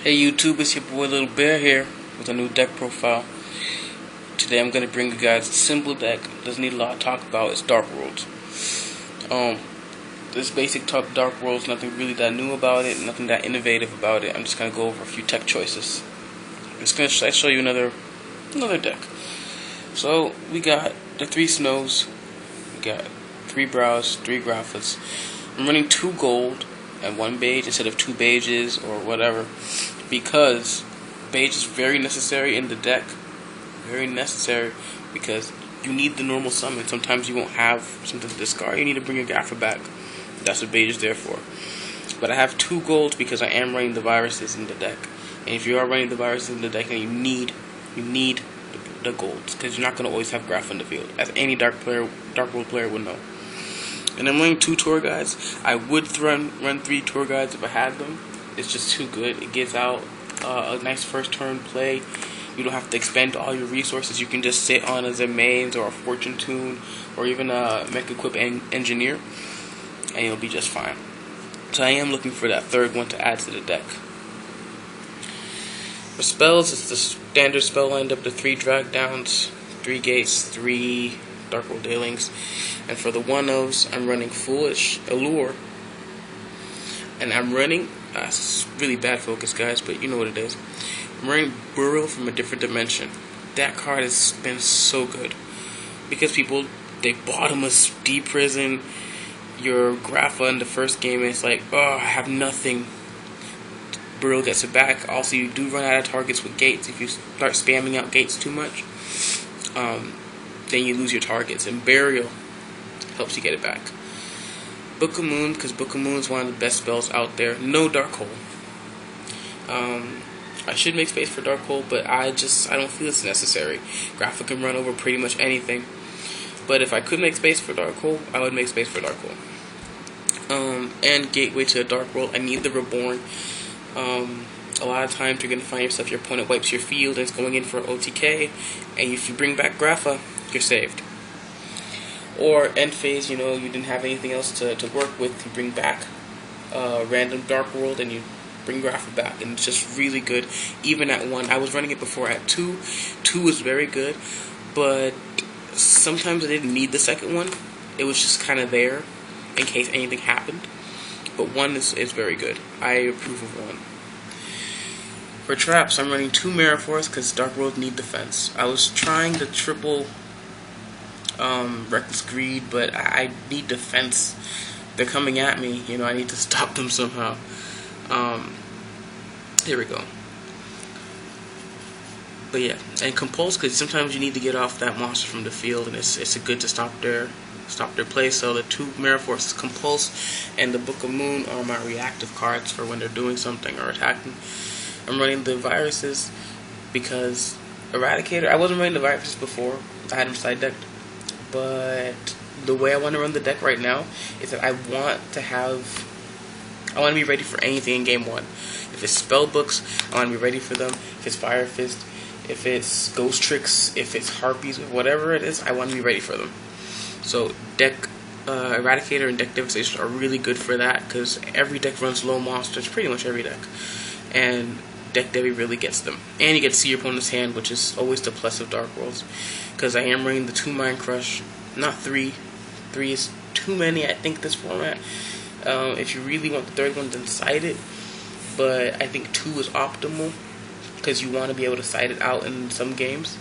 Hey YouTube, it's your boy Little Bear here with a new deck profile. Today I'm going to bring you guys a simple deck. Doesn't need a lot to talk about. It's Dark Worlds. This basic Dark Worlds, nothing really that new about it, nothing that innovative about it. I'm just going to go over a few tech choices. I'm just going to show you another deck. So we got the 3 Snows, we got 3 Brows, 3 Graphics. I'm running 2 gold and 1 beige instead of 2 beiges or whatever, because beige is very necessary in the deck. Very necessary because you need the normal summon. Sometimes you won't have something to discard. You need to bring your Gaffer back. That's what beige is there for. But I have 2 golds because I am running the viruses in the deck. And if you are running the viruses in the deck, then you need the golds, because you're not going to always have Graph in the field, as any Dark World player would know. And I'm running 2 tour guides. I would run 3 tour guides if I had them. It's just too good. It gives out a nice first turn play. You don't have to expend all your resources. You can just sit on as a mains or a fortune tune or even a mech equip engineer, and you'll be just fine. So I am looking for that 3rd one to add to the deck. For spells, it's the standard spell lined up to 3 drag downs, 3 gates, 3 Dark World Daylings. And for the 1-ofs, I'm running Foolish, Allure, and I'm running, it's really bad focus, guys, but you know what it is. I'm running Burial from a Different Dimension. That card has been so good, because people, they bottomless deprison your Grapha in the first game, and it's like, oh, I have nothing. Burial gets it back. Also, you do run out of targets with gates. If you start spamming out gates too much, then you lose your targets, and Burial helps you get it back. Book of Moon, because Book of Moon is one of the best spells out there. No Dark Hole. I should make space for Dark Hole, but I don't feel it's necessary. Graphic can run over pretty much anything. But if I could make space for Dark Hole, I would make space for Dark Hole. And Gateway to a Dark World. I need the Reborn. A lot of times you're going to find yourself, your opponent wipes your field and it's going in for OTK, and if you bring back Grapha, you're saved. Or end phase, you didn't have anything else to work with, you bring back random Dark World and you bring Grapha back, and it's just really good. Even at 1, I was running it before at 2. 2 was very good, but sometimes I didn't need the second one. It was just kind of there in case anything happened. But 1 is very good. I approve of 1. For traps, I'm running 2 Mirror Force because Dark World need defense. I was trying the triple Reckless Greed, but I need defense. They're coming at me, I need to stop them somehow. Here we go. But yeah, and Compulse, because sometimes you need to get off that monster from the field, and it's good to stop their play. So the 2 Mirror Forces, Compulse, and the Book of Moon are my reactive cards for when they're doing something or attacking. I'm running the viruses because Eradicator, I wasn't running the viruses before. I had them side decked. But the way I want to run the deck right now is that I want to be ready for anything in game 1. If it's spell books, I want to be ready for them. If it's Fire Fist, if it's Ghost Tricks, if it's Harpies, whatever it is, I want to be ready for them. So deck Eradicator and deck Devastation are really good for that, because every deck runs low monsters, pretty much every deck. And deck Devi really gets them. And you get to see your opponent's hand, which is always the plus of Dark Worlds. Because I am running the 2 Mind Crush, not 3. 3 is too many, I think, this format. If you really want the 3rd one, then side it. But I think 2 is optimal, because you want to be able to side it out in some games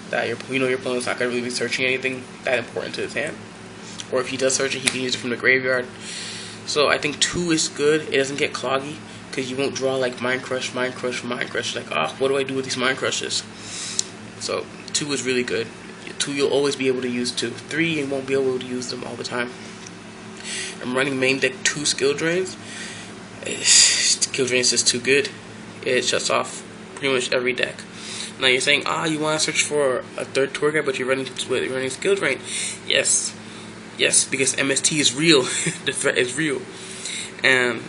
that your opponent's not going to really be searching anything that important to his hand. Or if he does search it, he can use it from the graveyard. So I think 2 is good. It doesn't get cloggy, because you won't draw like Mind Crush. Like, what do I do with these Mind Crushes? So 2 is really good. 2, you'll always be able to use 2. 3, you won't be able to use them all the time. I'm running main deck 2 Skill Drains. Skill Drain is just too good. It shuts off pretty much every deck. Now you're saying, you want to search for a 3rd tour guide, but you're running Skill Drain. Yes, because MST is real. The threat is real, and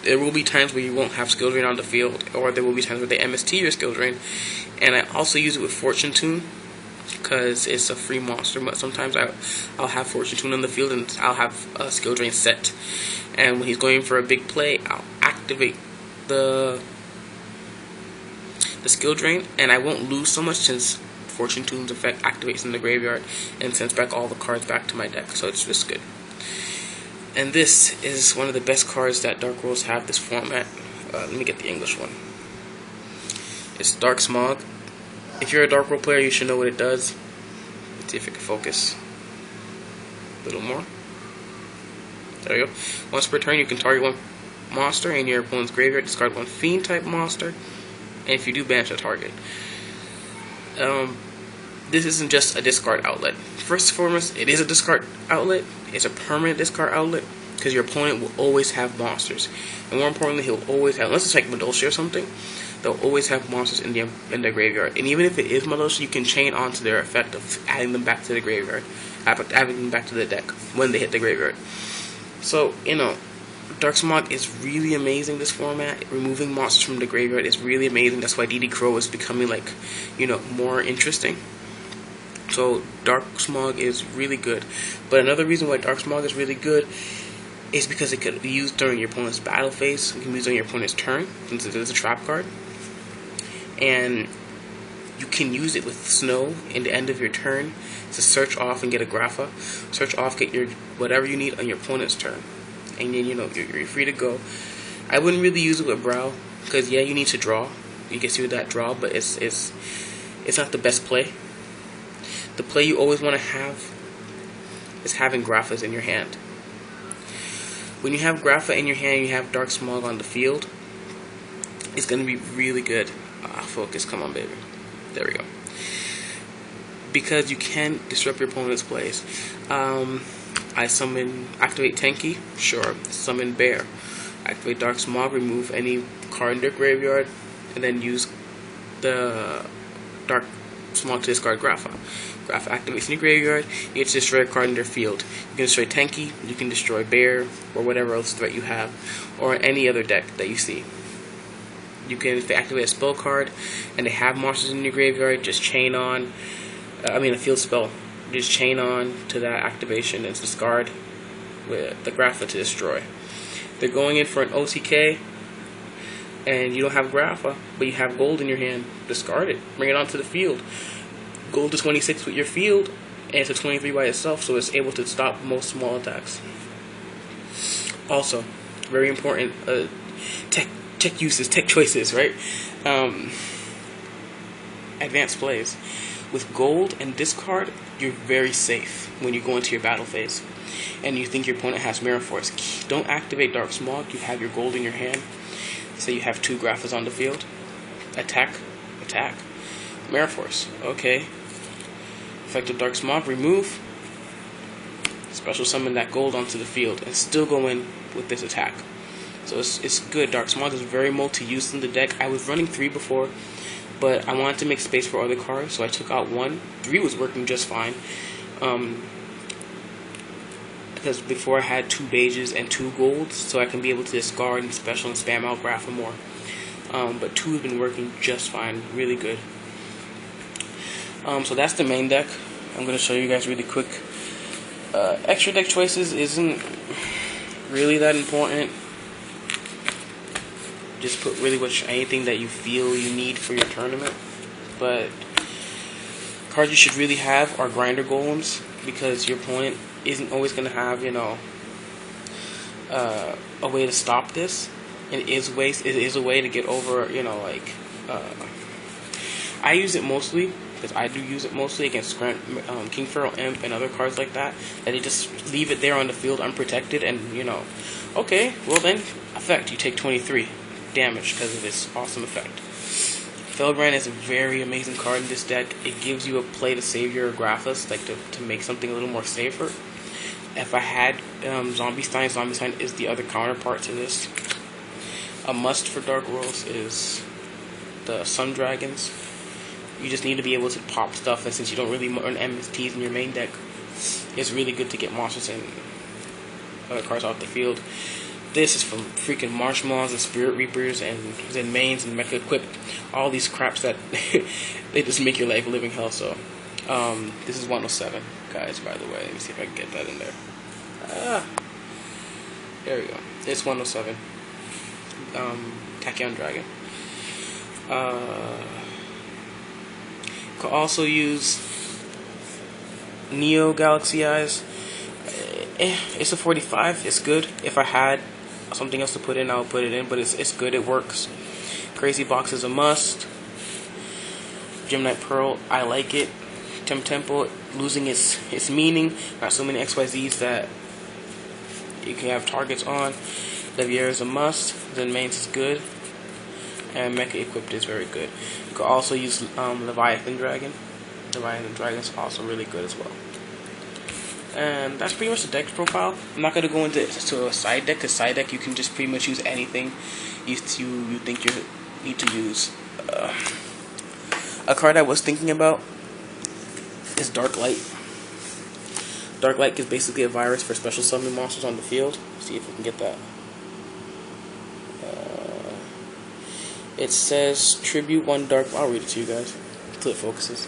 there will be times where you won't have Skill Drain on the field, or there will be times where they MST your Skill Drain. And I also use it with Fortune Tune, because it's a free monster, but sometimes I'll have Fortune Tune on the field and I'll have a Skill Drain set, and when he's going for a big play, I'll activate the skill drain, and I won't lose so much since Fortune Tomb's effect activates in the graveyard and sends back all the cards back to my deck, so it's just good. And this is one of the best cards that Dark Worlds have this format. Let me get the English one. It's Dark Smog. If you're a Dark World player, you should know what it does. Let's see if it can focus a little more. There you go. Once per turn, you can target one monster in your opponent's graveyard, discard one fiend type monster, and if you do, banish a target. This isn't just a discard outlet. First and foremost, it is a discard outlet. It's a permanent discard outlet because your opponent will always have monsters, and more importantly, he'll always have, unless it's like Madolche or something, they'll always have monsters in their graveyard. And even if it is Madolche, you can chain onto their effect of adding them back to the graveyard, adding them back to the deck when they hit the graveyard. So, you know, Dark Smog is really amazing, this format. Removing monsters from the graveyard is really amazing. That's why DD Crow is becoming, like, you know, more interesting. So, Dark Smog is really good. But another reason why Dark Smog is really good is because it could be used during your opponent's battle phase. It can be used on your opponent's turn, since it is a trap card. And you can use it with Snow in the end of your turn to search off and get a Grapha. Search off, get your whatever you need on your opponent's turn. And then, you know, you're free to go. I wouldn't really use it with Brow, because yeah, you need to draw. You can see with that draw, but it's not the best play. The play you always want to have is having Graphas in your hand. When you have Grapha in your hand, you have Dark Smog on the field, it's going to be really good. Focus, come on, baby. There we go. Because you can disrupt your opponent's plays. I summon, activate Tenki, sure. Summon Bear. Activate Dark Smog, remove any card in their graveyard, and then use the Dark Smog to discard Grapha. Grapha activates in your graveyard, you get to destroy a card in their field. You can destroy Tenki, you can destroy Bear, or whatever else threat you have, or any other deck that you see. You can, if they activate a spell card, and they have monsters in your graveyard, just chain on, a field spell, just chain on to that activation and discard with the Grapha to destroy. They're going in for an OTK, and you don't have Grapha, but you have gold in your hand. Discard it. Bring it onto the field. Gold to 26 with your field, and it's a 23 by itself, so it's able to stop most small attacks. Also, very important, tech uses, tech choices, right? Advanced plays. With gold and discard, you're very safe when you go into your battle phase and you think your opponent has Mirror Force. Don't activate Dark Smog. You have your gold in your hand. Say you have 2 Graphas on the field. Attack. Mirror Force. Okay. Effective Dark Smog, remove. Special summon that gold onto the field and still go in with this attack. So it's good. Dark Smog is very multi-use in the deck. I was running 3 before, but I wanted to make space for other cards, so I took out 1. 3 was working just fine. Because before I had 2 Beiges and 2 Golds, so I can be able to discard and special and spam out Grapha more. But 2 has been working just fine, really good. So that's the main deck. I'm going to show you guys really quick. Extra deck choices isn't really that important. Just put really anything that you feel you need for your tournament. But cards you should really have are Grinder Golems, because your opponent isn't always going to have, a way to stop this. It is a way to get over, I use it mostly, because I do use it mostly against King Pharaoh Imp and other cards like that, that they just leave it there on the field unprotected, and, okay, well then, effect, you take 23 damage because of this awesome effect. Felbrand is a very amazing card in this deck. It gives you a play to save your Graphas, like to make something a little more safer. If I had Zombie Stein is the other counterpart to this. A must for Dark Worlds is the Sun Dragons. You just need to be able to pop stuff, and since you don't really earn MSTs in your main deck, it's really good to get monsters and other cards off the field. This is from freaking Marshmallows and Spirit Reapers and Mains and Mecha Equip. All these craps that they just make your life a living hell. So, this is 107, guys, by the way. Let me see if I can get that in there. There we go. It's 107. Tachyon Dragon. Could also use Neo Galaxy Eyes. It's a 45. It's good. If I had something else to put in, I would put it in. But it's good. It works. Crazy Box is a must. Gemini Pearl, I like it. Tempo losing its meaning. Not so many XYZs that you can have targets on. Levier is a must. Zen Mains is good. And Mecha Equipped is very good. You can also use Leviathan Dragon. Leviathan Dragon is also really good as well. And that's pretty much the deck profile. I'm not going to go into a side deck, because side deck you can just pretty much use anything you think you need to use. A card I was thinking about is Dark Light. Dark Light is basically a virus for special summon monsters on the field. Let's see if we can get that. It says tribute 1 dark. I'll read it to you guys until it focuses.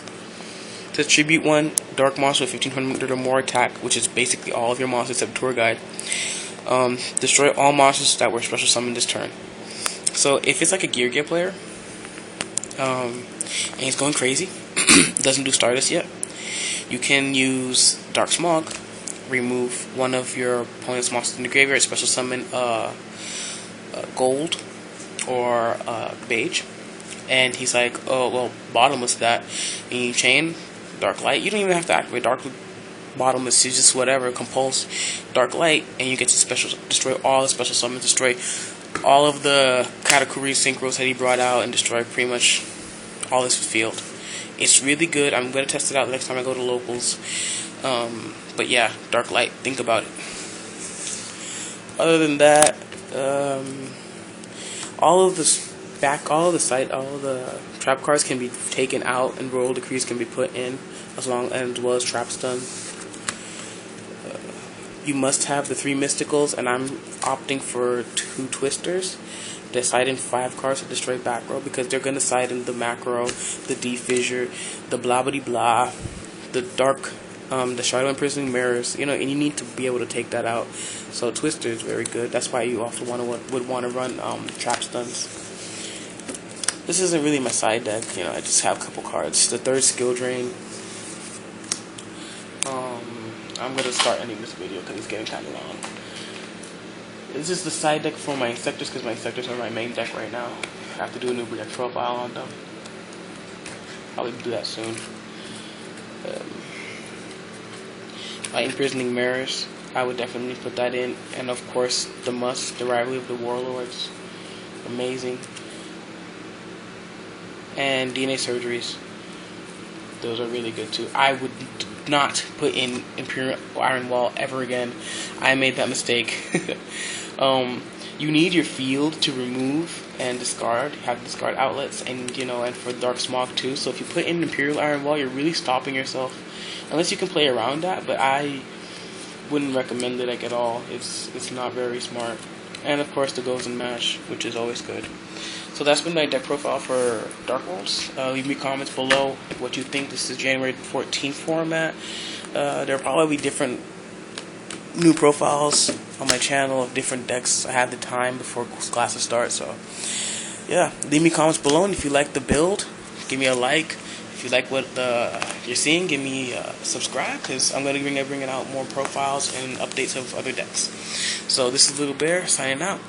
It says tribute 1 dark monster with 1500 or more attack, which is basically all of your monsters except Tour Guide. Destroy all monsters that were special summoned this turn. So if it's like a Gear player, and he's going crazy, doesn't do Stardust yet, you can use Dark Smog, remove one of your opponent's monsters in the graveyard, special summon Gold or Beige, and he's like, oh well, bottomless that, and you chain Dark Light. You don't even have to activate bottomless. You just whatever compulse Dark Light, and you get to destroy all the special summons, destroy all of the Katakuri synchros that he brought out, and destroy pretty much all this field. It's really good. I'm gonna test it out next time I go to locals. But yeah, Dark Light. Think about it. Other than that, all of the trap cards can be taken out, and royal decrees can be put in, as well as trap stun. You must have the 3 mysticals, and I'm opting for 2 twisters. They side in 5 cards to destroy back row, because they're gonna side in the macro, the defissure, the blah blah blah, the dark, the shadow imprisoning mirrors. You know, and you need to be able to take that out. So twister is very good. That's why you also would want to run trap stuns. This isn't really my side deck. You know, I just have a couple cards. The 3rd skill drain. I'm gonna start ending this video because it's getting kind of long. This is the side deck for my Insectors, because my Insectors are my main deck right now. I have to do a new deck profile on them. I'll do that soon. My Imprisoning Mirrors, I would definitely put that in. And of course, the must, the Rivalry of the Warlords. Amazing. And DNA Surgeries. Those are really good too. I would not put in Imperial Iron Wall ever again. I made that mistake. You need your field to remove and discard, have discard outlets, and and for Dark Smog too. So if you put in Imperial Iron Wall, you're really stopping yourself, unless you can play around that. But I wouldn't recommend it at all. It's not very smart. And of course the Goes and Mash, which is always good. So that's been my deck profile for Dark Wolves. Leave me comments below what you think. This is January 14th format. There will probably be different new profiles on my channel of different decks. I have the time before classes start, so yeah, leave me comments below, and if you like the build, give me a like. If you like what you're seeing, give me a subscribe, because I'm going to be bringing out more profiles and updates of other decks. So this is Little Bear signing out.